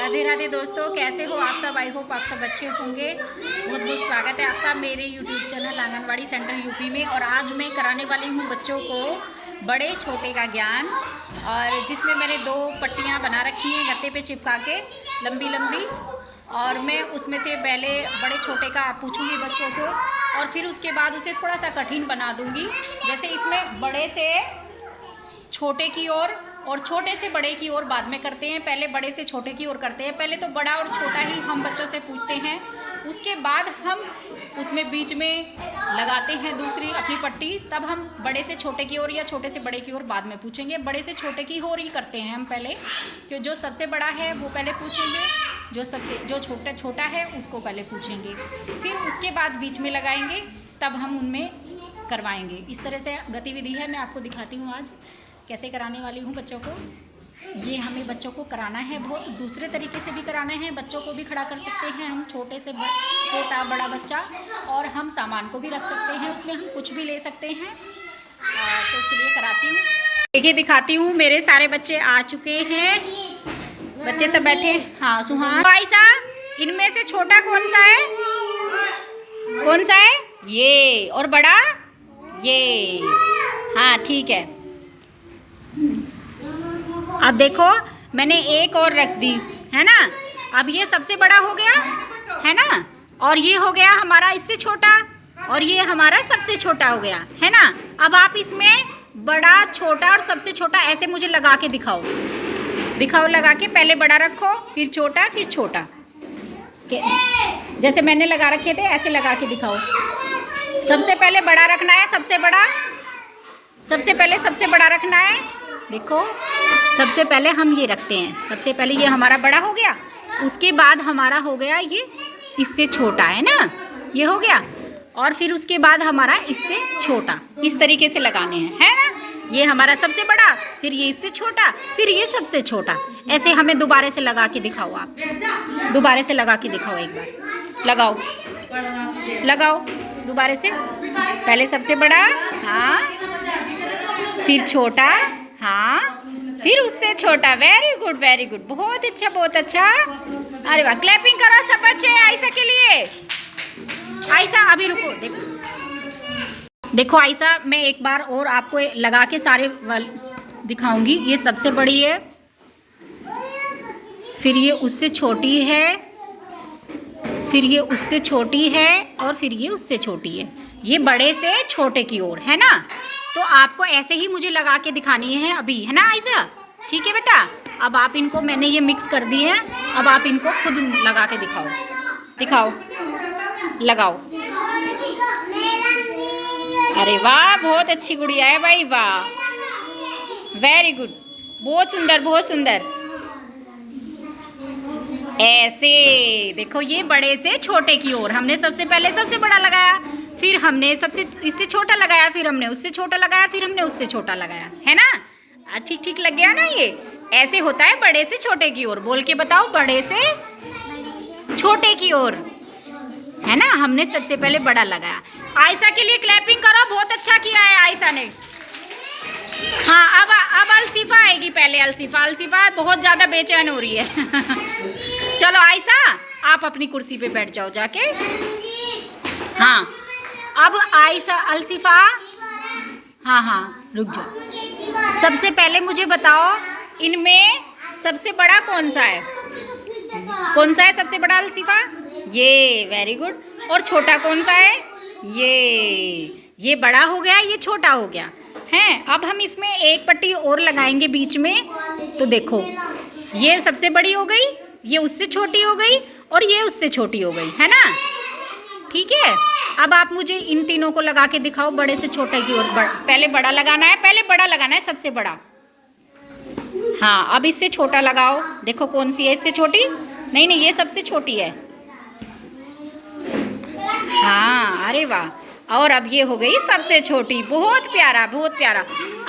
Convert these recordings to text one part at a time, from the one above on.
राधे राधे दोस्तों, कैसे हो आप सब। आई होप आप सब अच्छे होंगे। बहुत बहुत स्वागत है आपका मेरे YouTube channel anganwadi centre UP में। और आज मैं कराने वाली हूँ बच्चों को बड़े छोटे का ज्ञान, और जिसमें मैंने 2 पट्टियाँ बना रखी हैं गत्ते पे चिपका के लंबी लंबी। और मैं उसमें से पहले बड़े छोटे का पूछूंगी बच्चों से, और फिर उसके बाद उसे थोड़ा सा कठिन बना दूंगी। जैसे इसमें बड़े से छोटे की ओर और छोटे से बड़े की ओर बाद में करते हैं, पहले बड़े से छोटे की ओर करते हैं। पहले तो बड़ा और छोटा ही हम बच्चों से पूछते हैं, उसके बाद हम उसमें बीच में लगाते हैं दूसरी अपनी पट्टी, तब हम बड़े से छोटे की ओर या छोटे से बड़े की ओर बाद में पूछेंगे। बड़े से छोटे की ओर ही करते हैं हम पहले, क्योंकि जो सबसे बड़ा है वो पहले पूछेंगे, जो छोटा है उसको पहले पूछेंगे, फिर उसके बाद बीच में लगाएंगे, तब हम उनमें करवाएंगे। इस तरह से गतिविधि है, मैं आपको दिखाती हूँ आज कैसे कराने वाली हूँ बच्चों को। ये हमें बच्चों को कराना है, बहुत दूसरे तरीके से भी कराना है। बच्चों को भी खड़ा कर सकते हैं हम, छोटे से छोटा बड़ा बच्चा, और हम सामान को भी रख सकते हैं, उसमें हम कुछ भी ले सकते हैं। तो चलिए कराती हूँ, देखिए दिखाती हूँ। मेरे सारे बच्चे आ चुके हैं, बच्चे सब बैठे। हाँ सुहान, आयशा, इनमें से छोटा कौन सा है? कौन सा है? ये। और बड़ा ये। हाँ ठीक है। अब देखो मैंने एक और रख दी है ना। अब ये सबसे बड़ा हो गया है ना, और ये हो गया हमारा इससे छोटा, और ये हमारा सबसे छोटा हो गया है ना। अब आप इसमें बड़ा छोटा और सबसे छोटा ऐसे मुझे लगा के दिखाओ लगा के। पहले बड़ा रखो, फिर छोटा, फिर छोटा, जैसे मैंने लगा रखे थे ऐसे लगा के दिखाओ। सबसे पहले बड़ा रखना है, सबसे पहले सबसे बड़ा रखना है। देखो सबसे पहले हम ये रखते हैं, सबसे पहले ये हमारा बड़ा हो गया, उसके बाद हमारा हो गया ये इससे छोटा है ना, ये हो गया, और फिर उसके बाद हमारा इससे छोटा। इस तरीके से लगाने हैं है ना। ये हमारा सबसे बड़ा, फिर ये इससे छोटा, फिर ये सबसे छोटा। ऐसे हमें दोबारा से लगा के दिखाओ, आप दोबारा से लगा के दिखाओ, एक बार लगाओ दोबारा से। पहले सबसे बड़ा, हाँ, फिर छोटा, हाँ, फिर उससे छोटा। वेरी गुड, बहुत अच्छा। अरे वाह, क्लैपिंग करो सब बच्चे आयशा के लिए। आयशा अभी रुको, देखो आयशा, मैं एक बार और आपको लगा के सारे दिखाऊंगी। ये सबसे बड़ी है, फिर ये उससे छोटी है, फिर ये उससे छोटी है, और फिर ये उससे छोटी है। ये बड़े से छोटे की ओर है ना। तो आपको ऐसे ही मुझे लगा के दिखानी है अभी, है ना आयशा। ठीक है बेटा। अब आप इनको, मैंने ये मिक्स कर दिए हैं, अब आप इनको खुद लगा के दिखाओ, लगाओ। अरे वाह, बहुत अच्छी गुड़िया है भाई, वाह, वेरी गुड, बहुत सुंदर। ऐसे देखो, ये बड़े से छोटे की ओर हमने सबसे पहले सबसे बड़ा लगाया, फिर हमने इससे छोटा लगाया, फिर हमने उससे छोटा लगाया, फिर हमने उससे छोटा लगाया, है ना। ठीक लग गया ना। ये ऐसे होता है बड़े से छोटे की ओर। बोल के बताओ, बड़े से छोटे की ओर, है ना। हमने सबसे पहले बड़ा लगाया। आयशा के लिए क्लैपिंग करो, बहुत अच्छा किया है आयशा ने। हाँ, अब अलसीफा आएगी। पहले अलसीफा बहुत ज़्यादा बेचैन हो रही है। चलो आयशा, आप अपनी कुर्सी पे बैठ जाओ जाके। हाँ, अब आयशा, अलसीफा, हाँ, रुक जाओ। सबसे पहले मुझे बताओ, इनमें सबसे बड़ा कौन सा है? सबसे बड़ा अलसीफा? ये, वेरी गुड। और छोटा कौन सा है? ये बड़ा हो गया, ये छोटा हो गया है। अब हम इसमें एक पट्टी और लगाएंगे बीच में। तो देखो, ये सबसे बड़ी हो गई, ये उससे छोटी हो गई, और ये उससे छोटी हो गई, है ना। ठीक है। अब आप मुझे इन तीनों को लगा के दिखाओ, बड़े से छोटे की ओर। पहले बड़ा लगाना है, सबसे बड़ा। हाँ, अब इससे छोटा लगाओ। देखो कौन सी है इससे छोटी? नहीं, ये सबसे छोटी है। हाँ, अरे वाह। और अब ये हो गई सबसे छोटी। बहुत प्यारा।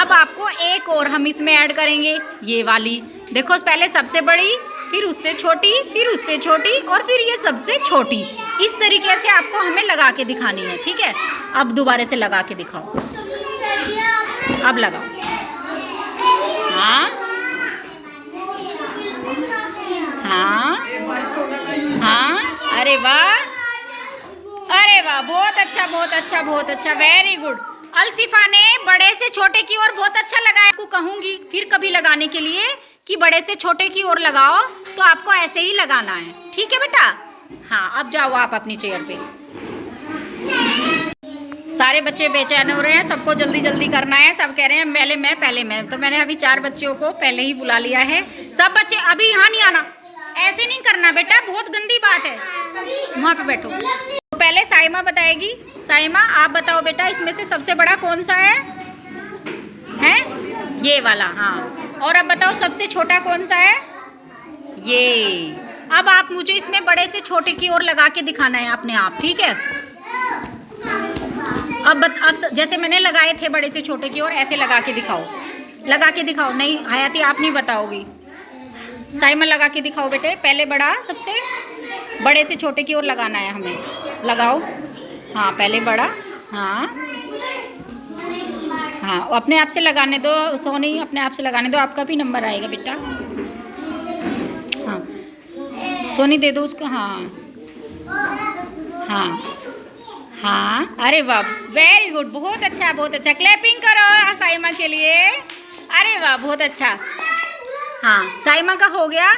अब आपको एक और हम इसमें ऐड करेंगे, ये वाली। देखो, पहले सबसे बड़ी, फिर उससे छोटी, फिर उससे छोटी, और फिर ये सबसे छोटी। इस तरीके से आपको हमें लगा के दिखानी है, ठीक है। अब दोबारा से लगा के दिखाओ, अब लगाओ। हाँ, अरे वाह, अरे वाह, बहुत अच्छा, बहुत अच्छा, बहुत अच्छा, वेरी गुड। अलसिफा ने बड़े से छोटे की ओर बहुत अच्छा लगाया। आपको कहूंगी फिर कभी लगाने के लिए कि बड़े से छोटे की ओर लगाओ, तो आपको ऐसे ही लगाना है, ठीक है बेटा। हाँ, अब जाओ आप अपनी चेयर पे। सारे बच्चे बेचैन हो रहे हैं, सबको जल्दी जल्दी करना है, सब कह रहे हैं पहले मैं। तो मैंने अभी 4 बच्चों को पहले ही बुला लिया है। सब बच्चे अभी यहाँ नहीं आना, ऐसे नहीं करना बेटा, बहुत गंदी बात है। वहाँ पे बैठो। तो पहले साइमा बताएगी। साइमा, आप बताओ बेटा, इसमें से सबसे बड़ा कौन सा है? ये वाला, हाँ। और अब बताओ सबसे छोटा कौन सा है? ये। अब आप मुझे इसमें बड़े से छोटे की ओर लगा के दिखाना है अपने आप, ठीक है? अब जैसे मैंने लगाए थे बड़े से छोटे की ओर, ऐसे लगा के दिखाओ, लगा के दिखाओ। नहीं हयाती, आप नहीं बताओगी। साइमा लगा के दिखाओ बेटे। पहले बड़ा, सबसे बड़े से छोटे की ओर लगाना है हमें। लगाओ। हाँ, पहले बड़ा। हाँ हाँ, अपने आप से लगाने दो सोनी, अपने आप से लगाने दो, आपका भी नंबर आएगा बेटा। हाँ सोनी, दे दो उसको। हाँ हाँ हाँ, अरे वाह, वेरी गुड, बहुत अच्छा, बहुत अच्छा। क्लैपिंग करो साइमा के लिए। अरे वाह, बहुत अच्छा। हाँ, साइमा का हो गया।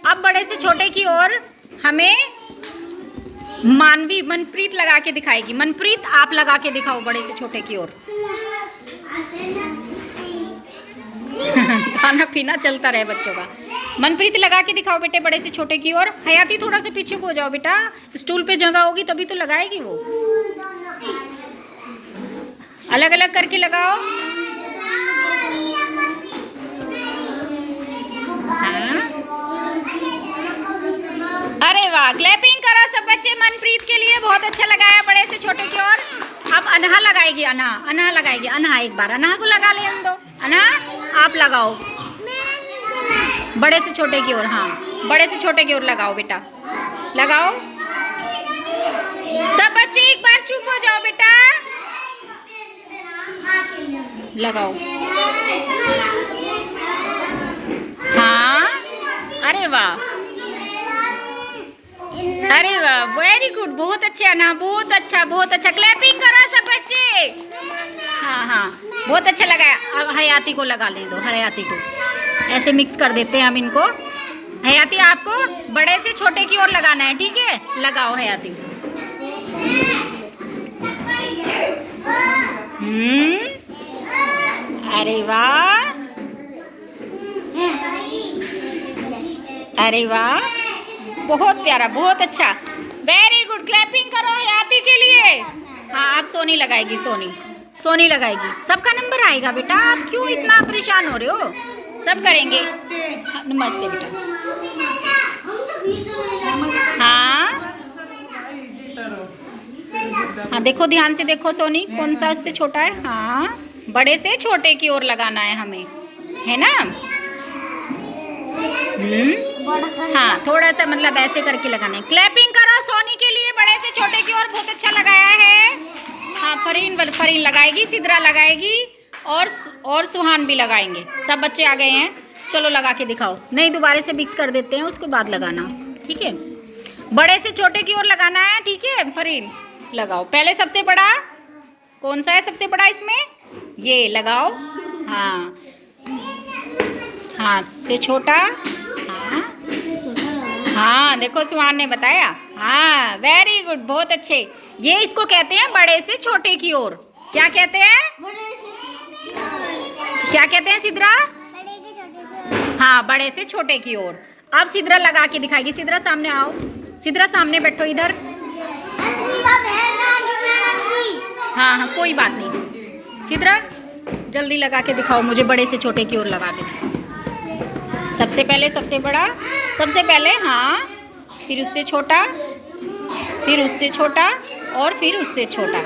अब बड़े से छोटे की ओर हमें मानवी, मनप्रीत लगा के दिखाएगी। मनप्रीत, आप लगा के दिखाओ बड़े से छोटे की ओर। खाना पीना चलता रहे बच्चों का। मनप्रीत लगा के दिखाओ बेटे बड़े से छोटे की ओर। हयाती, थोड़ा सा पीछे को जाओ बेटा, स्टूल पे जगह होगी तभी तो लगाएगी वो। अलग अलग करके लगाओ। हाँ, अरे वाह, क्लैपिंग करो सब बच्चे मनप्रीत के लिए, बहुत अच्छा लगाया बड़े से छोटे की ओर। अब अनहा लगाएगी, अनहा लगाएगी। अनहा, एक बार अनहा को लगा ले दो। अनहा, आप लगाओ बड़े से छोटे की ओर। हाँ, बड़े से छोटे की ओर लगाओ बेटा, लगाओ। सब बच्चे एक बार चुप हो जाओ बेटा, लगाओ। हाँ, अरे वाह, अरे वाह, वेरी गुड, बहुत अच्छा ना, बहुत अच्छा, बहुत अच्छा। क्लैपिंग करो सब बच्चे। हाँ हाँ, बहुत अच्छा लगाया। अब हयाती को लगा लें दो, हयाती को ऐसे मिक्स कर देते हैं हम इनको। हयाती, आपको बड़े से छोटे की ओर लगाना है, ठीक है? लगाओ हयाती। अरे वाह, अरे वाह, बहुत प्यारा, बहुत अच्छा, वेरी गुड। क्लैपिंग करो हयाती के लिए। हाँ, आप सोनी लगाएगी, सोनी लगाएगी। सबका नंबर आएगा बेटा, आप क्यों इतना परेशान हो रहे हो? सब करेंगे। हाँ, नमस्ते बेटा। हाँ हाँ, देखो ध्यान से देखो सोनी, कौन सा उससे छोटा है? हाँ, बड़े से छोटे की ओर लगाना है हमें, है ना? हाँ, थोड़ा सा मतलब ऐसे करके लगाना है। क्लैपिंग करो सोनी के लिए बड़े से छोटे की ओर, बहुत अच्छा लगाया है। हाँ, फरीन लगाएगी, सिद्रा लगाएगी, और सुहान भी लगाएंगे। सब बच्चे आ गए हैं, चलो लगा के दिखाओ। नहीं, दोबारा से मिक्स कर देते हैं, उसके बाद लगाना, ठीक है? बड़े से छोटे की ओर लगाना है, ठीक है? फरीन लगाओ। पहले सबसे बड़ा कौन सा है? सबसे बड़ा इसमें ये लगाओ। हाँ, हाथ से छोटा। हाँ हाँ, देखो सुहान ने बताया। हाँ, वेरी गुड, बहुत अच्छे। ये इसको कहते हैं बड़े से छोटे की ओर। क्या कहते हैं? क्या कहते हैं सिद्रा? हाँ, बड़े से छोटे की ओर। अब सिद्रा लगा के दिखाएगी। सिद्रा सामने आओ, सिद्रा सामने बैठो इधर। हाँ हाँ, कोई बात नहीं। सिद्रा जल्दी लगा के दिखाओ मुझे, बड़े से छोटे की ओर लगा के। सबसे पहले सबसे बड़ा, सबसे पहले, हाँ, फिर उससे छोटा, फिर उससे छोटा, और फिर उससे छोटा।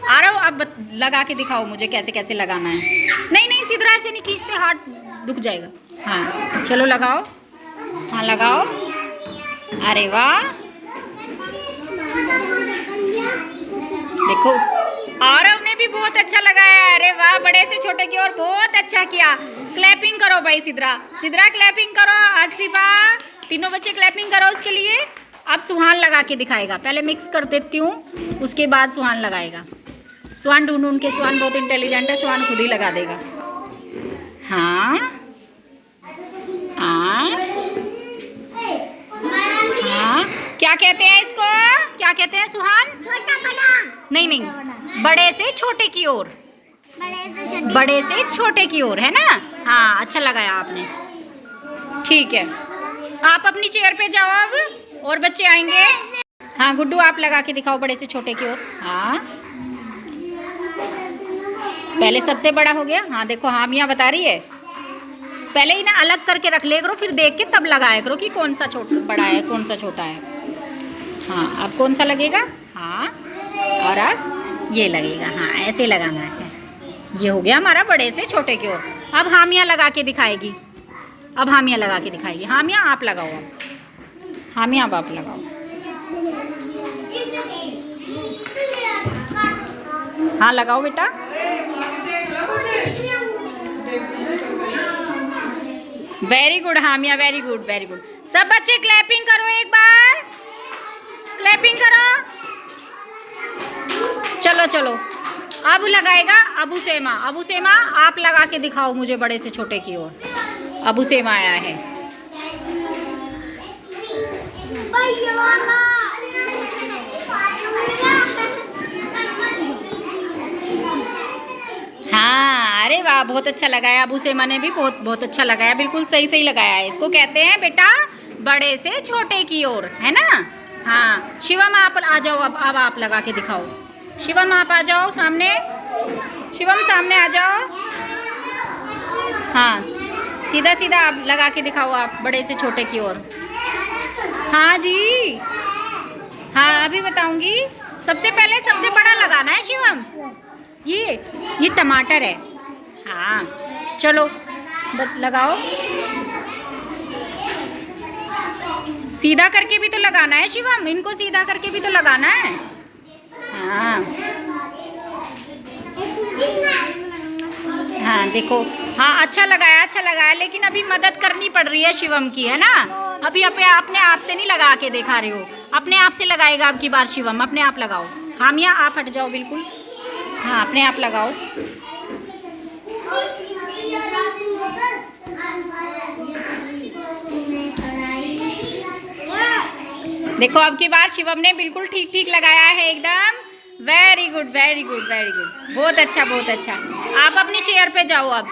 आ रहा हो? अब लगा के दिखाओ मुझे कैसे कैसे लगाना है। नहीं नहीं सिद्रा, ऐसे नहीं खींचते, हाथ दुख जाएगा। हाँ, चलो लगाओ। हाँ, लगाओ। अरे वाह, देखो आरव ने भी बहुत अच्छा लगाया। अरे वाह, बड़े से छोटे की ओर, बहुत अच्छा किया। क्लैपिंग करो भाई सिद्रा, सिद्रा क्लैपिंग करो। आसिफा, तीनों बच्चे क्लैपिंग करो उसके लिए। अब सुहान लगा के दिखाएगा। पहले मिक्स कर देती हूँ, उसके बाद सुहान लगाएगा। सुहान ढूंढ के, सुहान बहुत इंटेलिजेंट है, सुहान खुद ही लगा देगा। हाँ हाँ हाँ, क्या कहते हैं इसको, क्या कहते हैं सुहान? छोटा बड़ा। नहीं नहीं, बड़े से छोटे की ओर, बड़े से छोटे की ओर, है ना? हाँ, अच्छा लगाया आपने। ठीक है, आप अपनी चेयर पे जाओ अब, और बच्चे आएंगे। हाँ गुड्डू, आप लगा के दिखाओ बड़े से छोटे की ओर। हाँ, पहले सबसे बड़ा हो गया। हाँ देखो, हाँ मियाँ बता रही है, पहले ही ना अलग करके रख ले करो, फिर देख के तब लगाया करो कि कौन सा छोटा बड़ा है, कौन सा छोटा है। हाँ, अब कौन सा लगेगा? हाँ, और अब ये लगेगा। हाँ, ऐसे लगाना है। ये हो गया हमारा बड़े से छोटे की ओर। अब हामिया लगा के दिखाएगी, अब हामिया लगा के दिखाएगी। हामिया आप लगाओ, अब हामिया अब आप लगाओ। हाँ लगाओ बेटा। Very good Hamiya, very good very good. सब बच्चे क्लैपिंग करो, एक बार क्लैपिंग करो। चलो चलो, अब लगाएगा अबू सेमा। अबू सेमा आप लगा के दिखाओ मुझे बड़े से छोटे की ओर। अबू सेमा आया है। हाँ, अरे वाह, बहुत अच्छा लगाया। अबू सेमा ने भी बहुत बहुत अच्छा लगाया, बिल्कुल सही सही लगाया है। इसको कहते हैं बेटा बड़े से छोटे की ओर, है ना? हाँ, शिवम आप आ जाओ, अब आप लगा के दिखाओ। शिवम आप आ जाओ सामने, शिवम सामने आ जाओ। हाँ, सीधा सीधा आप लगा के दिखाओ, आप बड़े से छोटे की ओर। हाँ जी, हाँ अभी बताऊंगी। सबसे पहले सबसे बड़ा लगाना है शिवम। ये टमाटर है। हाँ चलो लगाओ, सीधा करके भी तो लगाना है शिवम, इनको सीधा करके भी तो लगाना है। हाँ हाँ देखो, हाँ अच्छा लगाया, लेकिन अभी मदद करनी पड़ रही है शिवम की, है ना? अभी अपने आप से नहीं लगा के दिखा रहे हो, अपने आप से लगाएगा अब की बार शिवम। अपने आप लगाओ। हामिया आप हट जाओ बिल्कुल। हाँ, अपने आप लगाओ। देखो अब की बार शिवम ने बिल्कुल ठीक ठीक लगाया है एकदम। Very good very good very good, बहुत अच्छा बहुत अच्छा। आप अपनी चेयर पे जाओ अब।